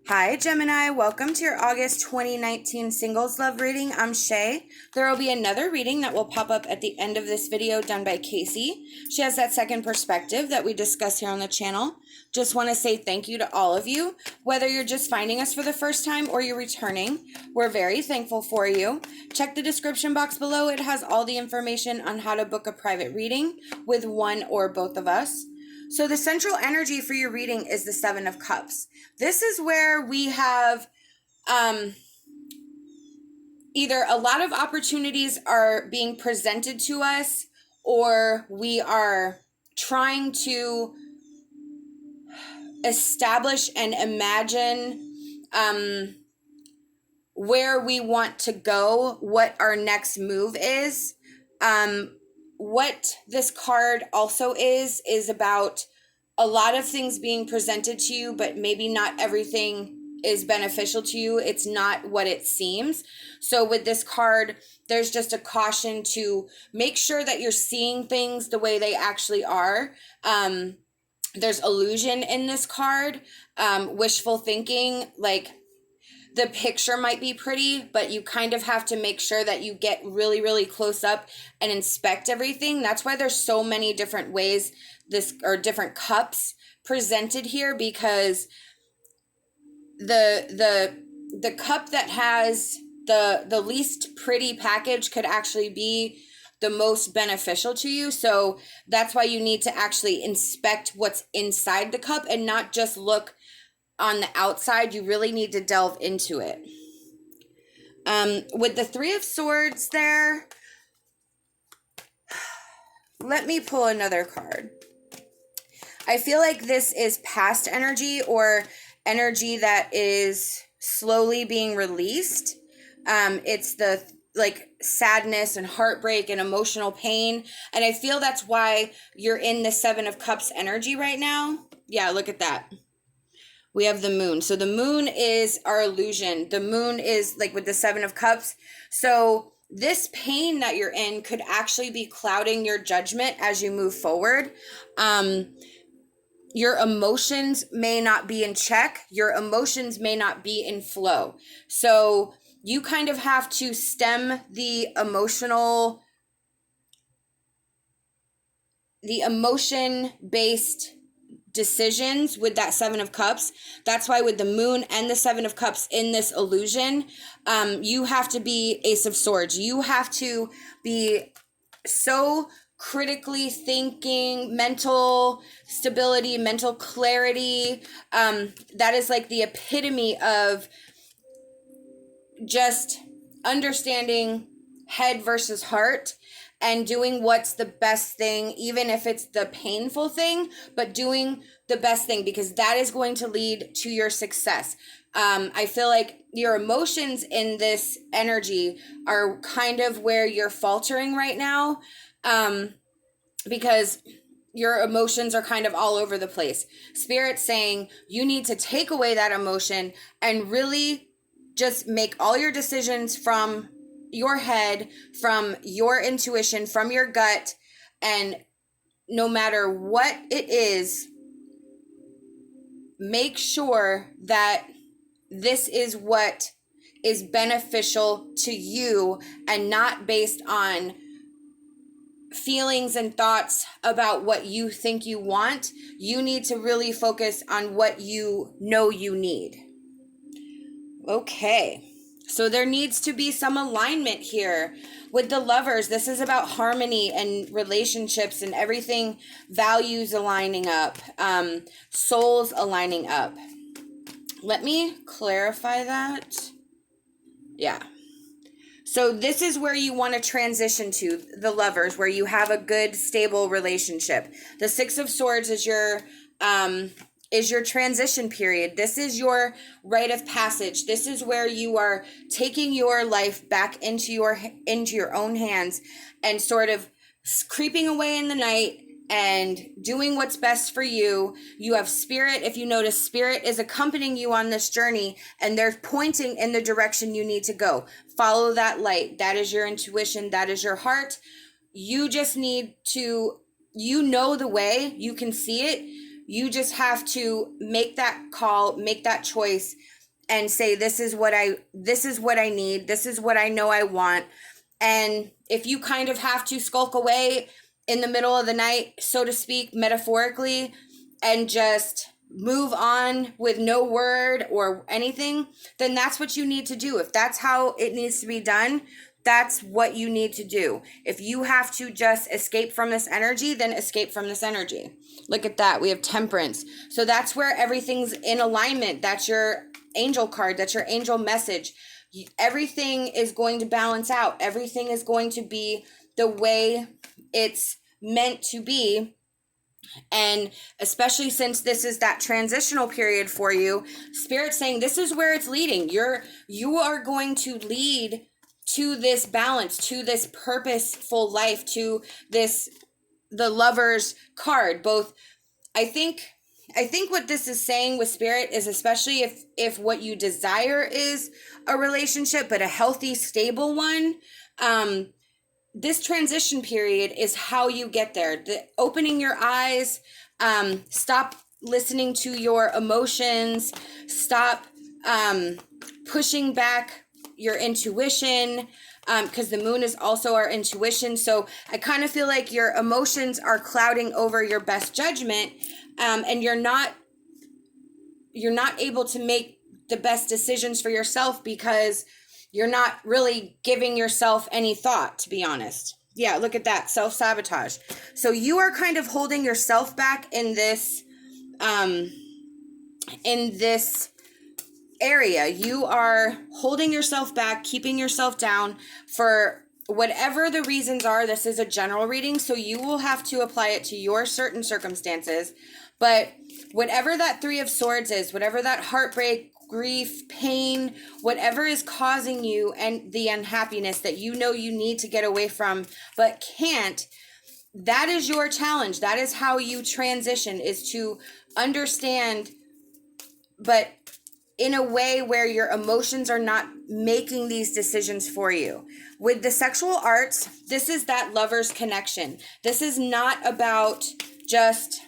Hi Gemini, welcome to your August 2019 Singles Love reading. I'm SHAE. There will be another reading that will pop up at the end of this video done by KACEE. She has that second perspective that we discuss here on the channel. Just want to say thank you to all of you. Whether you're just finding us for the first time or you're returning, we're very thankful for you. Check the description box below. It has all the information on how to book a private reading with one or both of us. So the central energy for your reading is the Seven of Cups. This is where we have either a lot of opportunities are being presented to us, or we are trying to establish and imagine where we want to go, what our next move is. What this card also is about a lot of things being presented to you, but maybe not everything is beneficial to you. It's not what it seems. So with this card, there's just a caution to make sure that you're seeing things the way they actually are. There's illusion in this card, wishful thinking, like the picture might be pretty, but you kind of have to make sure that you get really, really close up and inspect everything. That's why there's so many different ways different cups presented here, because the cup that has the least pretty package could actually be the most beneficial to you. So that's why you need to actually inspect what's inside the cup and not just look on the outside. You really need to delve into it. With the Three of Swords there, let me pull another card. I feel like this is past energy, or energy that is slowly being released. It's the sadness and heartbreak and emotional pain. And I feel that's why you're in the Seven of Cups energy right now. Yeah, look at that. We have the moon. So the moon is our illusion. The moon is like with the Seven of Cups. So this pain that you're in could actually be clouding your judgment as you move forward. Your emotions may not be in check. Your emotions may not be in flow. So you kind of have to stem the emotion-based decisions with that Seven of Cups. That's why with the moon and the Seven of Cups in this illusion, you have to be Ace of Swords. You have to be so critically thinking, mental stability, mental clarity. That is like the epitome of just understanding head versus heart and doing what's the best thing, even if it's the painful thing, but doing the best thing, because that is going to lead to your success. I feel like your emotions in this energy are kind of where you're faltering right now, because your emotions are kind of all over the place. Spirit's saying you need to take away that emotion and really just make all your decisions from your head, from your intuition, from your gut, and no matter what it is, make sure that this is what is beneficial to you and not based on feelings and thoughts about what you think you want. You need to really focus on what you know you need. Okay. So there needs to be some alignment here with the Lovers. This is about harmony and relationships and everything, values aligning up, souls aligning up. Let me clarify that. Yeah. So this is where you want to transition to, the Lovers, where you have a good, stable relationship. The Six of Swords is your transition period. This is your rite of passage. This is where you are taking your life back into your own hands and sort of creeping away in the night and doing what's best for you. You have Spirit. If you notice, Spirit is accompanying you on this journey, and they're pointing in the direction you need to go. Follow that light. That is your intuition. That is your heart. You just need to, the way, you can see it. You just have to make that call, make that choice, and say, this is what I need. This is what I know I want. And if you kind of have to skulk away in the middle of the night, so to speak, metaphorically, and just move on with no word or anything, then that's what you need to do. If that's how it needs to be done, that's what you need to do. If you have to just escape from this energy, then escape from this energy. Look at that. We have Temperance. So that's where everything's in alignment. That's your angel card. That's your angel message. Everything is going to balance out. Everything is going to be the way it's meant to be. And especially since this is that transitional period for you, Spirit's saying this is where it's leading. You are going to lead to this balance, to this purposeful life, to this, the Lover's card. Both, I think what this is saying with Spirit is, especially if what you desire is a relationship, but a healthy, stable one, this transition period is how you get there. Opening your eyes, stop listening to your emotions, stop pushing back your intuition, because the moon is also our intuition. So I kind of feel like your emotions are clouding over your best judgment, and you're not able to make the best decisions for yourself because you're not really giving yourself any thought, to be honest. Yeah, look at that, self-sabotage. So you are kind of holding yourself back in this area. You are holding yourself back, keeping yourself down for whatever the reasons are. This is a general reading, so you will have to apply it to your certain circumstances. But whatever that Three of Swords is, whatever that heartbreak, grief, pain, whatever is causing you and the unhappiness that you know you need to get away from but can't, that is your challenge. That is how you transition, is to understand, but in a way where your emotions are not making these decisions for you. With the sexual arts, this is that Lover's connection. This is not about just,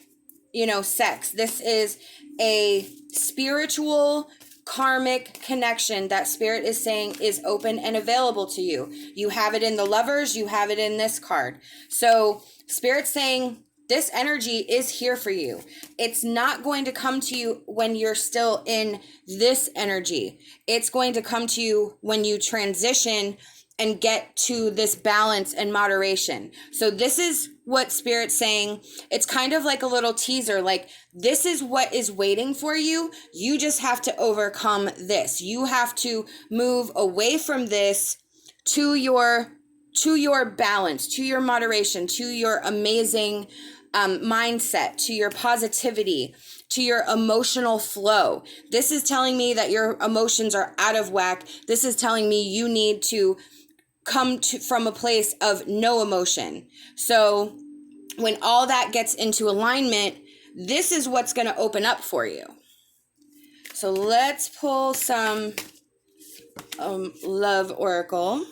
sex. This is a spiritual, karmic connection that Spirit is saying is open and available to you. You have it in the Lovers, you have it in this card. So Spirit's saying this energy is here for you. It's not going to come to you when you're still in this energy. It's going to come to you when you transition and get to this balance and moderation. So this is what Spirit's saying. It's kind of like a little teaser, like this is what is waiting for you. You just have to overcome this. You have to move away from this to your balance, to your moderation, to your amazing mindset, to your positivity, to your emotional flow. This is telling me that your emotions are out of whack. This is telling me you need to come from a place of no emotion. So when all that gets into alignment, this is what's going to open up for you. So let's pull some love oracle.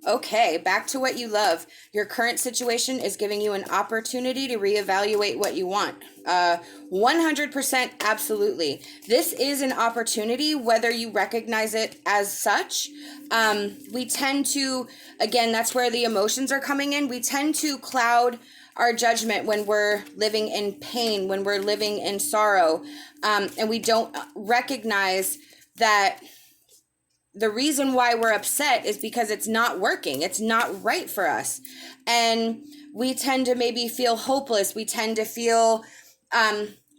Okay, back to what you love. Your current situation is giving you an opportunity to reevaluate what you want. 100% absolutely. This is an opportunity, whether you recognize it as such. We tend to, again, that's where the emotions are coming in. We tend to cloud our judgment when we're living in pain, when we're living in sorrow, and we don't recognize that the reason why we're upset is because it's not working. It's not right for us. And we tend to maybe feel hopeless. We tend to feel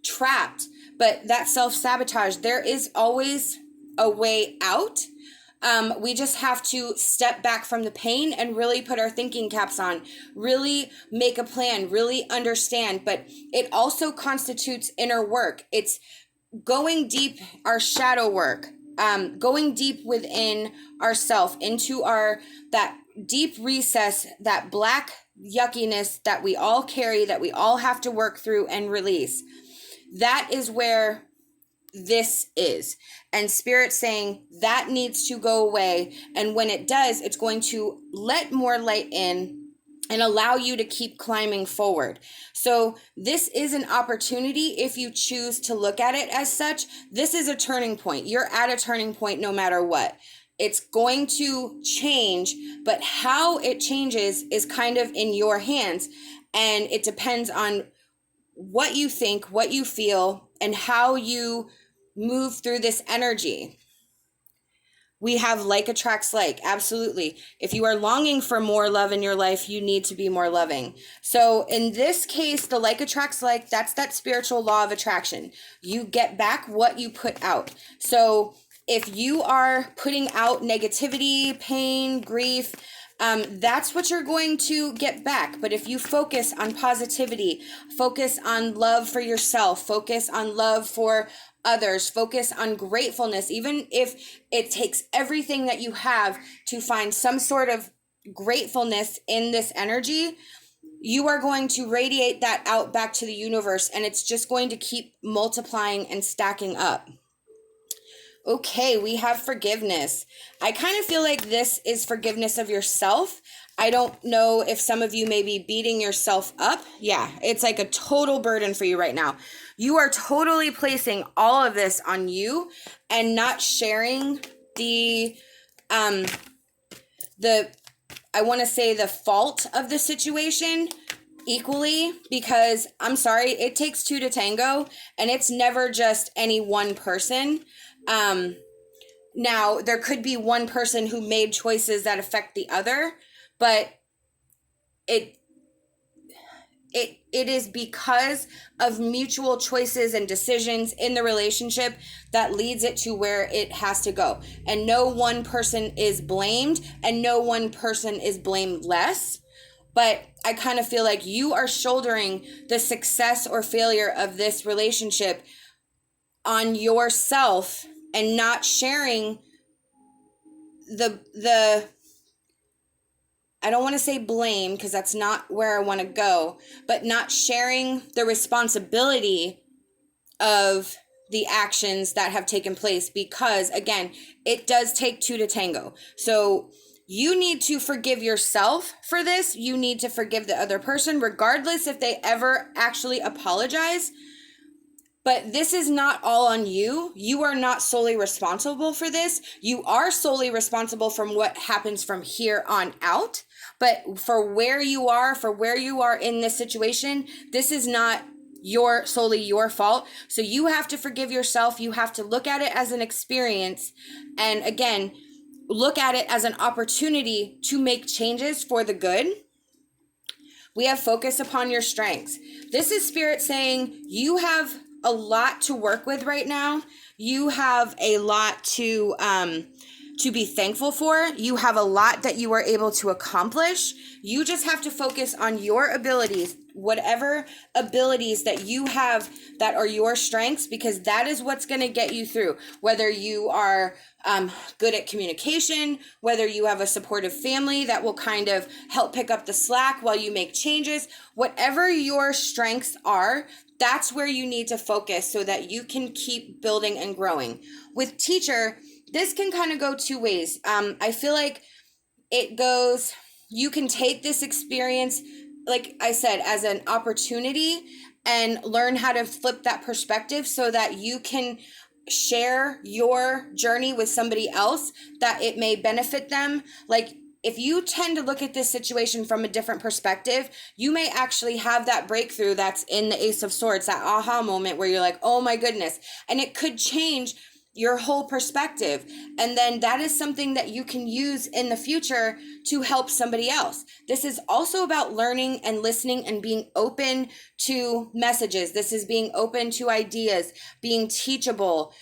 trapped. But that self-sabotage, there is always a way out. We just have to step back from the pain and really put our thinking caps on, really make a plan, really understand. But it also constitutes inner work. It's going deep, our shadow work. Going deep within ourself, into that deep recess, that black yuckiness that we all carry, that we all have to work through and release. That is where this is. And Spirit's saying that needs to go away. And when it does, it's going to let more light in. and allow you to keep climbing forward. So this is an opportunity if you choose to look at it as such. This is a turning point. You're at a turning point no matter what. It's going to change, but how it changes is kind of in your hands, and it depends on what you think, what you feel, and how you move through this energy. We have like attracts like, absolutely. If you are longing for more love in your life, you need to be more loving. So in this case, the like attracts like, that's that spiritual law of attraction. You get back what you put out. So if you are putting out negativity, pain, grief, that's what you're going to get back. But if you focus on positivity, focus on love for yourself, focus on love for others, focus on gratefulness, even if it takes everything that you have to find some sort of gratefulness in this energy, you are going to radiate that out back to the universe, and it's just going to keep multiplying and stacking up. Okay, we have forgiveness. I kind of feel like this is forgiveness of yourself. I don't know if some of you may be beating yourself up. Yeah, it's like a total burden for you right now. You are totally placing all of this on you and not sharing the I want to say the fault of the situation equally, because I'm sorry, it takes two to tango, and it's never just any one person. Now there could be one person who made choices that affect the other, but it is because of mutual choices and decisions in the relationship that leads it to where it has to go. And no one person is blamed, and no one person is blamed less. But I kind of feel like you are shouldering the success or failure of this relationship on yourself, and not sharing the I don't want to say blame, because that's not where I want to go, but not sharing the responsibility of the actions that have taken place, because again, it does take two to tango. So you need to forgive yourself for this. You need to forgive the other person, regardless if they ever actually apologize. But this is not all on you. You are not solely responsible for this. You are solely responsible from what happens from here on out. But for where you are in this situation, this is not solely your fault. So you have to forgive yourself. You have to look at it as an experience. And again, look at it as an opportunity to make changes for the good. We have focus upon your strengths. This is Spirit saying you have a lot to work with right now. You have a lot to be thankful for. You have a lot that you are able to accomplish. You just have to focus on your abilities, whatever abilities that you have that are your strengths, because that is what's going to get you through. Whether you are good at communication, whether you have a supportive family that will kind of help pick up the slack while you make changes, whatever your strengths are, that's where you need to focus so that you can keep building and growing. With teacher, this can kind of go two ways. I feel like you can take this experience, like I said, as an opportunity and learn how to flip that perspective so that you can share your journey with somebody else, that it may benefit them. Like, if you tend to look at this situation from a different perspective, you may actually have that breakthrough that's in the Ace of Swords, that aha moment where you're like, oh my goodness. And it could change your whole perspective. And then that is something that you can use in the future to help somebody else. This is also about learning and listening and being open to messages. This is being open to ideas, being teachable,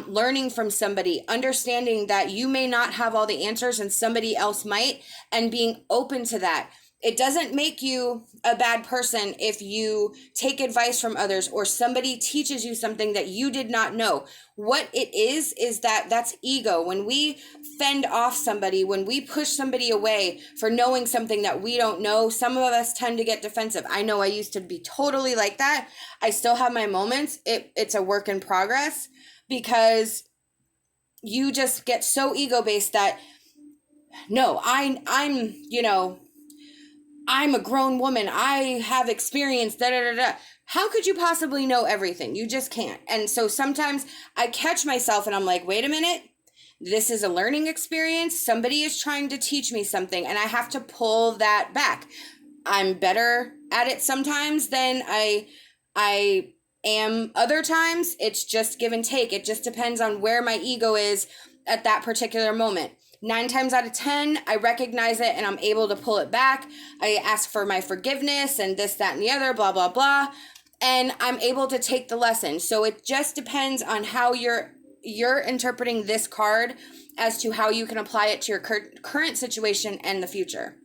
learning from somebody, understanding that you may not have all the answers and somebody else might, and being open to that. It doesn't make you a bad person if you take advice from others or somebody teaches you something that you did not know. What it is that's ego. When we fend off somebody, when we push somebody away for knowing something that we don't know, some of us tend to get defensive. I know I used to be totally like that. I still have my moments. It's a work in progress, because you just get so ego-based that, no, I'm I'm a grown woman. I have experience, da da da da. How could you possibly know everything? You just can't. And so sometimes I catch myself and I'm like, wait a minute. This is a learning experience. Somebody is trying to teach me something, and I have to pull that back. I'm better at it sometimes than I am other times. It's just give and take. It just depends on where my ego is at that particular moment. 9 times out of 10, I recognize it and I'm able to pull it back. I ask for my forgiveness and this, that, and the other, blah, blah, blah. And I'm able to take the lesson. So it just depends on how you're interpreting this card as to how you can apply it to your current situation and the future.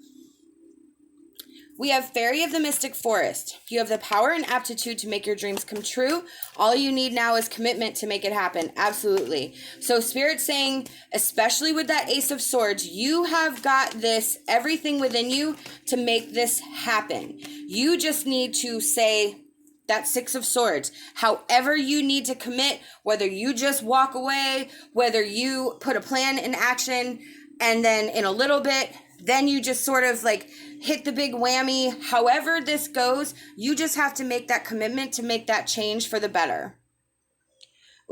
We have Fairy of the Mystic Forest. You have the power and aptitude to make your dreams come true. All you need now is commitment to make it happen. Absolutely. So Spirit's saying, especially with that Ace of Swords, you have got this, everything within you to make this happen. You just need to say that Six of Swords. However you need to commit, whether you just walk away, whether you put a plan in action, and then in a little bit, then you just sort of like hit the big whammy. However this goes, you just have to make that commitment to make that change for the better.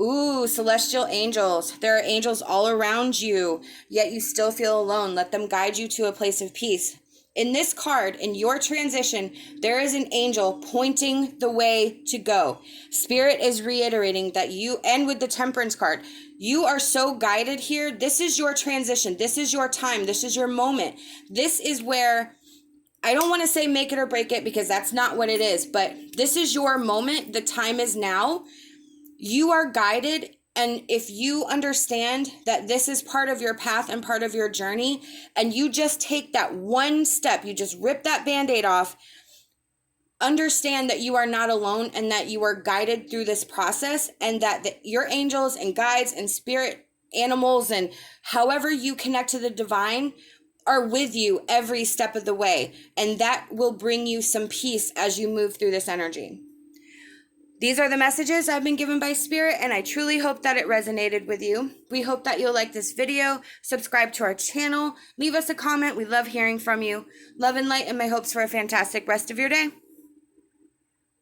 Ooh, celestial angels. There are angels all around you, yet you still feel alone. Let them guide you to a place of peace. In this card, in your transition, there is an angel pointing the way to go. Spirit is reiterating that you, and with the Temperance card, you are so guided here. This is your transition. This is your time. This is your moment. This is where, I don't want to say make it or break it because that's not what it is, but this is your moment. The time is now. You are guided. And if you understand that this is part of your path and part of your journey, and you just take that one step, you just rip that Band-Aid off, understand that you are not alone and that you are guided through this process, and that your angels and guides and spirit animals and however you connect to the divine are with you every step of the way. And that will bring you some peace as you move through this energy. These are the messages I've been given by Spirit, and I truly hope that it resonated with you. We hope that you'll like this video, subscribe to our channel, leave us a comment. We love hearing from you. Love and light, and my hopes for a fantastic rest of your day.